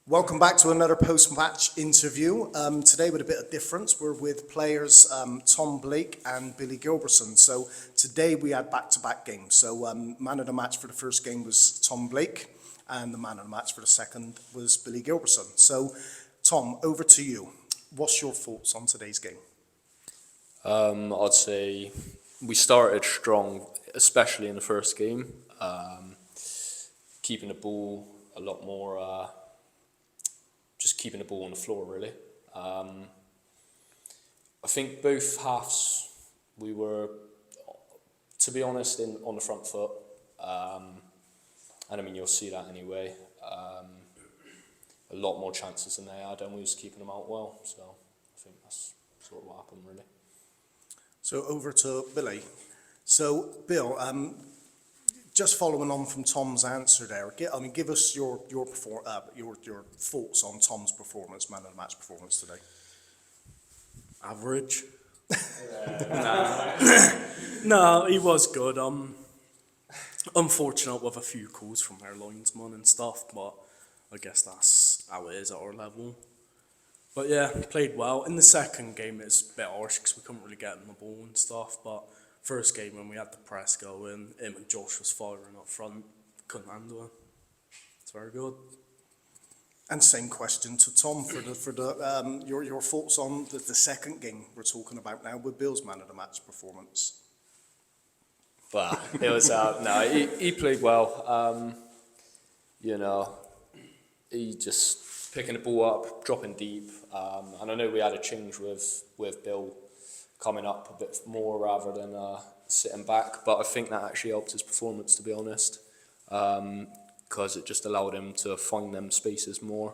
Welcome back to another post-match interview. Today with a bit of difference, we're with players Tom Blake and Billy Gilbertson. So today we had back-to-back games. So man of the match for the first game was Tom Blake, and the man of the match for the second was Billy Gilbertson. So Tom, over to you. What's your thoughts on today's game? I'd say we started strong, especially in the first game. Keeping the ball a lot more, just keeping the ball on the floor, really. I think both halves we were, to be honest, on the front foot. And I mean, you'll see that anyway. A lot more chances than they had, and we was keeping them out well. So I think that's sort of what happened, really. So over to Billy. So Bill, just following on from Tom's answer there, give us your thoughts on Tom's performance, man of the match performance today. Average. No, he was good. Unfortunate with a few calls from our linesman and stuff, but I guess that's how it is at our level. But yeah, played well. In the second game, it's a bit harsh because we couldn't really get in the ball and stuff. But first game, when we had the press going, him and Josh was firing up front, couldn't handle it. It's very good. And same question to Tom for your thoughts on the second game we're talking about now with Bill's man of the match performance. Well, it was he played well. He just picking the ball up, dropping deep, and I know we had a change with Bill coming up a bit more rather than sitting back, but I think that actually helped his performance, to be honest, because it just allowed him to find them spaces more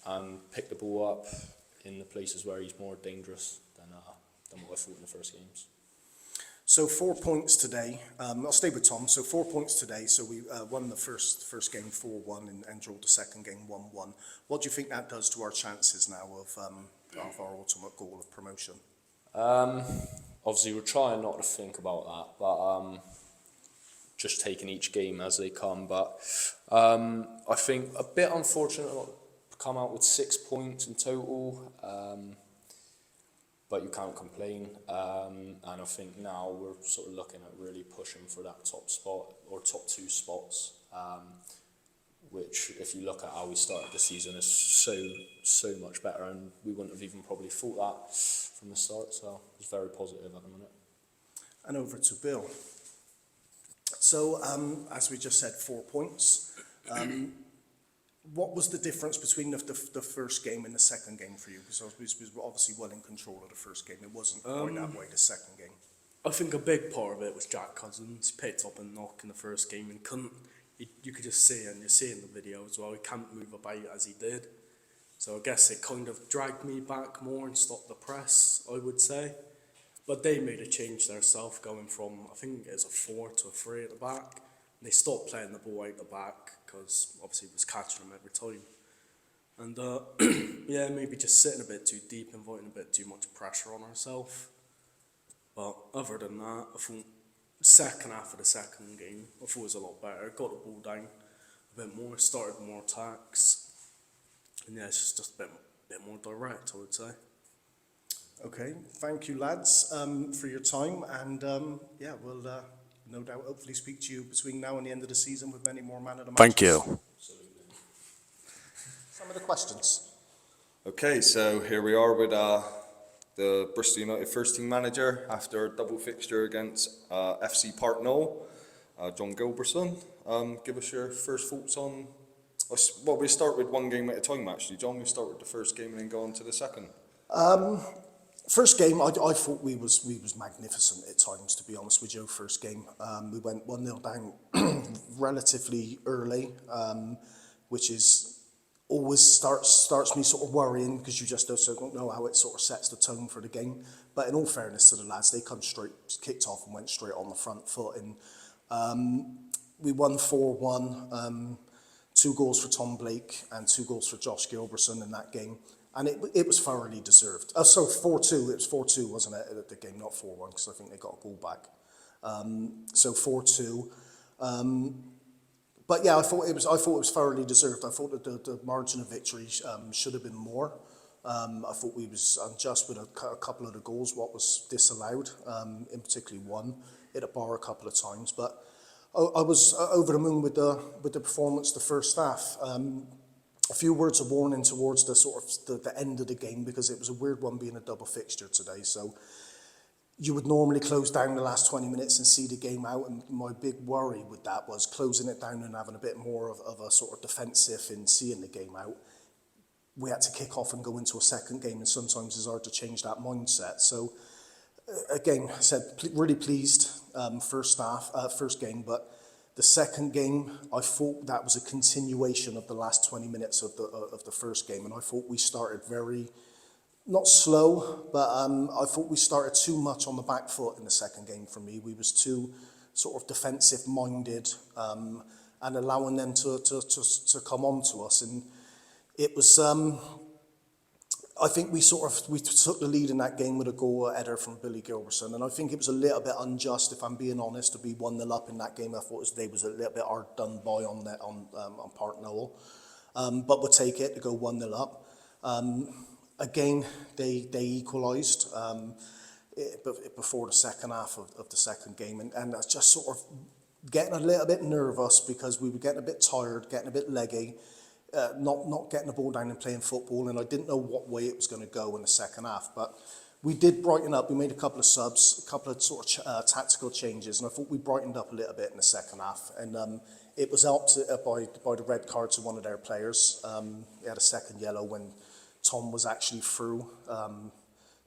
and pick the ball up in the places where he's more dangerous than what I thought in the first games. So 4 points today. I'll stay with Tom. So 4 points today. So we won the first game 4-1 and drew the second game 1-1. What do you think that does to our chances now of our ultimate goal of promotion? Obviously, we're trying not to think about that, but just taking each game as they come. But I think a bit unfortunate not to come out with 6 points in total. But you can't complain, and I think now we're sort of looking at really pushing for that top spot or top two spots, which, if you look at how we started the season, is so much better, and we wouldn't have even probably thought that from the start. So it's very positive at the minute. And over to Bill. So as we just said, 4 points. What was the difference between the first game and the second game for you? Because we were obviously well in control of the first game. It wasn't quite that way the second game. I think a big part of it was Jack Cousins. He picked up a knock in the first game and couldn't. You could just see, and you see in the video as well, he can't move about as he did. So I guess it kind of dragged me back more and stopped the press, I would say. But they made a change themselves, going from, I think it was a 4 to a 3 at the back. And they stopped playing the ball out the back because obviously it was catching them every time. And yeah, maybe just sitting a bit too deep, inviting a bit too much pressure on ourselves. But other than that, I thought second half of the second game, I thought it was a lot better. Got the ball down a bit more, started more attacks. And yeah, it's just a bit more direct, I would say. Okay, thank you lads for your time, and yeah, we'll no doubt hopefully speak to you between now and the end of the season with many more man of the matches. Thank you. Absolutely. Some of the questions. Okay, so here we are with the Bristol United first team manager after a double fixture against FC Park Knoll, John Gilbertson. Give us your first thoughts on. Well, we start with one game at a time actually, John. We start with the first game and then go on to the second. First game, I thought we was magnificent at times, to be honest with you. First game, we went 1-0 down relatively early, which is always starts me sort of worrying because you just don't know how it sort of sets the tone for the game. But in all fairness to the lads, they kicked off and went straight on the front foot, and we won 4-1. 2 goals for Tom Blake and 2 goals for Josh Gilbertson in that game. And it was thoroughly deserved. So 4-2, it was 4-2, wasn't it, at the game, not 4-1, because I think they got a goal back. So 4-2. but yeah, I thought it was thoroughly deserved. I thought that the margin of victory should have been more. I thought we was unjust with a couple of the goals, what was disallowed, in particularly one, hit a bar a couple of times. But I was over the moon with the performance the first half. A few words of warning towards the sort of the end of the game, because it was a weird one being a double fixture today. So you would normally close down the last 20 minutes and see the game out, and my big worry with that was closing it down and having a bit more of a sort of defensive in seeing the game out. We had to kick off and go into a second game, and sometimes it's hard to change that mindset. So again, I said really pleased first game, but the second game, I thought that was a continuation of the last 20 minutes of the first game, and I thought we started very, not slow, but I thought we started too much on the back foot in the second game for me. We was too sort of defensive minded, and allowing them to come on to us, and it was. I think we took the lead in that game with a goal header from Billy Gilbertson, and I think it was a little bit unjust, if I'm being honest, to be 1-0 up in that game. I thought they was a little bit hard done by on Park Noel, but we'll take it to go 1-0 up. Again, they equalised before the second half of the second game, and I was just sort of getting a little bit nervous because we were getting a bit tired, getting a bit leggy. Not getting the ball down and playing football, and I didn't know what way it was going to go in the second half. But we did brighten up. We made a couple of subs, a couple of sort of tactical changes, and I thought we brightened up a little bit in the second half. And it was helped by the red cards of one of their players. He had a second yellow when Tom was actually through.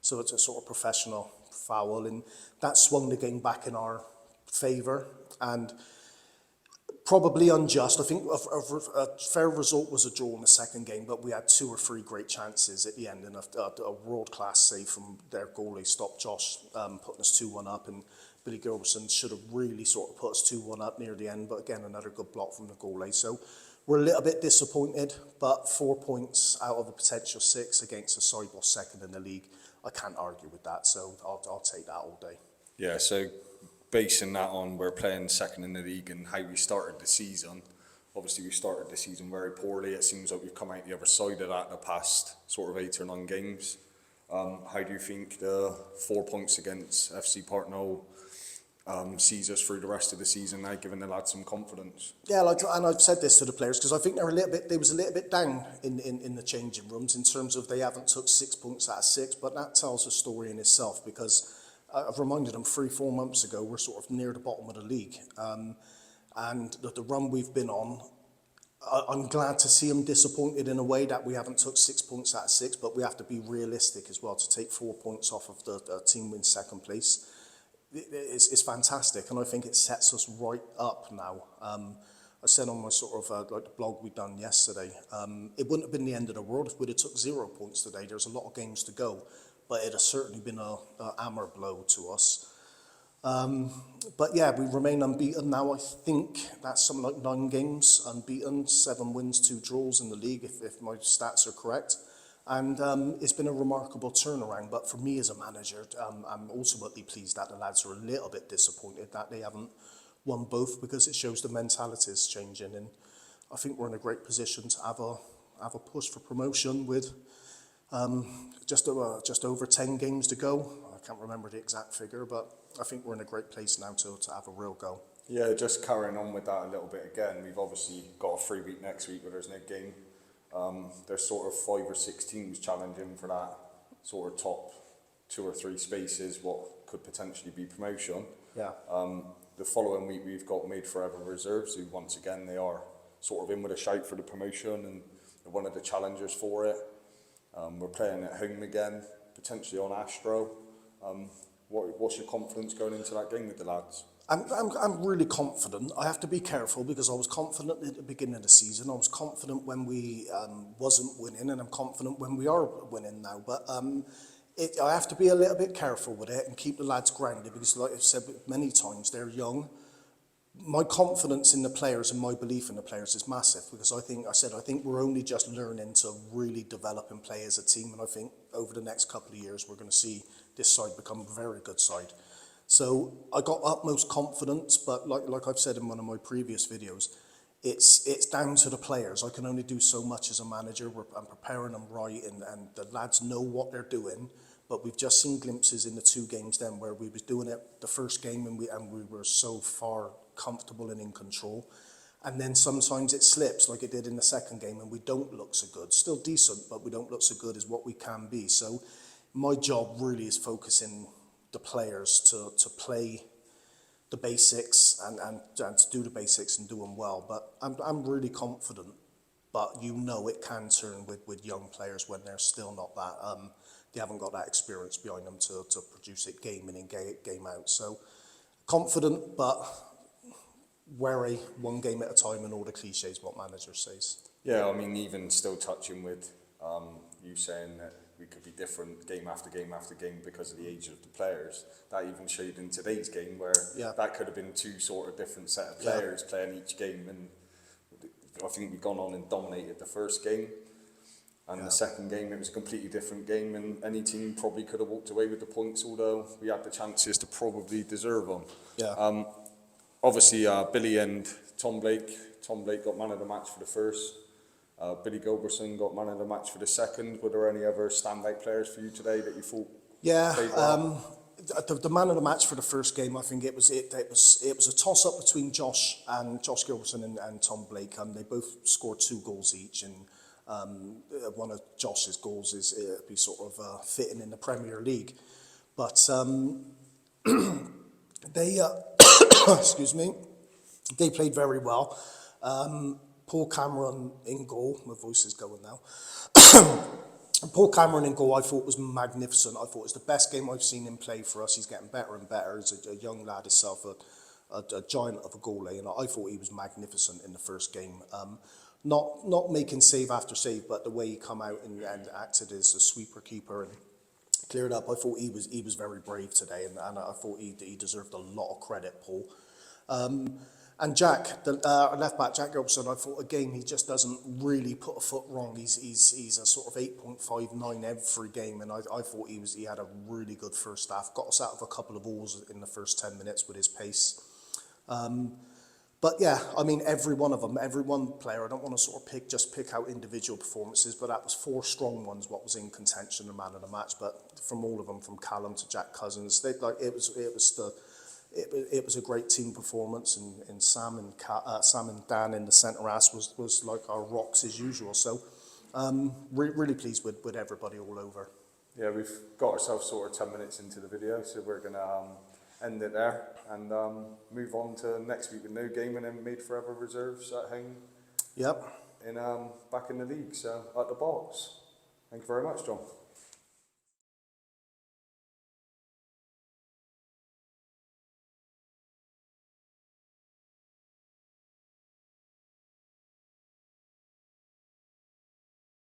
So it's a sort of professional foul, and that swung the game back in our favour. And probably unjust. I think a fair result was a draw in the second game, but we had 2 or 3 great chances at the end, and a world-class save from their goalie stopped Josh putting us 2-1 up, and Billy Gilbertson should have really sort of put us 2-1 up near the end, but again, another good block from the goalie. So we're a little bit disappointed, but 4 points out of a potential 6 against a side was second in the league. I can't argue with that, so I'll take that all day. Yeah, so basing that on we're playing second in the league and how we started the season, obviously we started the season very poorly. It seems like we've come out the other side of that in the past sort of 8 or 9 games. How do you think the 4 points against FC Partnell sees us through the rest of the season now, giving the lads some confidence? Yeah, and I've said this to the players, because I think they was a little bit down in the changing rooms in terms of they haven't took 6 points out of 6, but that tells a story in itself, because I've reminded them 3-4 months ago, we're sort of near the bottom of the league. And the run we've been on, I'm glad to see them disappointed in a way that we haven't took 6 points out of 6, but we have to be realistic as well. To take 4 points off of the team in second place is fantastic, and I think it sets us right up now. I said on my sort of like the blog we done yesterday, it wouldn't have been the end of the world if we'd have took 0 points today. There's a lot of games to go, but it has certainly been a hammer blow to us. But yeah, we remain unbeaten now. I think that's something like 9 games unbeaten, 7 wins, 2 draws in the league, if my stats are correct. And it's been a remarkable turnaround. But for me as a manager, I'm ultimately pleased that the lads are a little bit disappointed that they haven't won both, because it shows the mentality is changing. And I think we're in a great position to have a push for promotion with just over 10 games to go. I can't remember the exact figure, but I think we're in a great place now to have a real go. Yeah, just carrying on with that a little bit again, we've obviously got a free week next week where there's no game. There's sort of 5 or 6 teams challenging for that sort of top 2 or 3 spaces, what could potentially be promotion. Yeah. The following week we've got Made Forever Reserves, who once again they are sort of in with a shout for the promotion and they're one of the challengers for it. We're playing at home again, potentially on Astro. What's your confidence going into that game with the lads? I'm really confident. I have to be careful, because I was confident at the beginning of the season. I was confident when we wasn't winning, and I'm confident when we are winning now. But I have to be a little bit careful with it and keep the lads grounded, because like I've said many times, they're young. My confidence in the players and my belief in the players is massive, because I think we're only just learning to really develop and play as a team, and I think over the next couple of years we're going to see this side become a very good side. So I got utmost confidence, but like I've said in one of my previous videos, it's down to the players. I can only do so much as a manager. I'm preparing them right, and the lads know what they're doing. But we've just seen glimpses in the 2 games then where we was doing it the first game and we were so far comfortable and in control. And then sometimes it slips like it did in the second game and we don't look so good. Still decent, but we don't look so good as what we can be. So my job really is focusing the players to play the basics and to do the basics and do them well. But I'm really confident, but you know it can turn with young players when they're still not that, they haven't got that experience behind them to produce it game in and game out. So confident, but wary, one game at a time, and all the cliches what manager says. Yeah, I mean, even still touching with you saying that we could be different game after game after game because of the age of the players. That even showed in today's game where that could have been 2 sort of different set of players playing each game, and I think we've gone on and dominated the first game. And the second game, it was a completely different game, and any team probably could have walked away with the points, although we had the chances to probably deserve them. Yeah. Obviously, Billy and Tom Blake. Tom Blake got man of the match for the first. Billy Gilbertson got man of the match for the second. Were there any other standout players for you today that you thought? played well? The man of the match for the first game, I think it was a toss up between Josh Gilbertson and Tom Blake. They both scored 2 goals each, and one of Josh's goals is be sort of fitting in the Premier League, but they excuse me, they played very well. Paul Cameron in goal. My voice is going now. Paul Cameron in goal, I thought was magnificent. I thought it was the best game I've seen him play for us. He's getting better and better. He's a young lad himself, a giant of a goalie, and I thought he was magnificent in the first game. Not making save after save, but the way he come out and acted as a sweeper keeper and cleared up. I thought he was very brave today, and I thought he deserved a lot of credit, Paul. And Jack, the left back, Jack Gilbertson, I thought again he just doesn't really put a foot wrong. He's a sort of 8.59 every game, and I thought he had a really good first half. Got us out of a couple of balls in the first 10 minutes with his pace. But yeah, I mean, every one of them, every one player, I don't want to sort of pick out individual performances, but that was 4 strong ones what was in contention, the man of the match. But from all of them, from Callum to Jack Cousins, it was a great team performance, and Sam and Dan in the centre ass was like our rocks as usual. So really pleased with everybody all over. Yeah, we've got ourselves sort of 10 minutes into the video, so we're going to end it there and move on to next week with no game and then made forever reserves at home. Yep. Back in the league, so at the box. Thank you very much, John.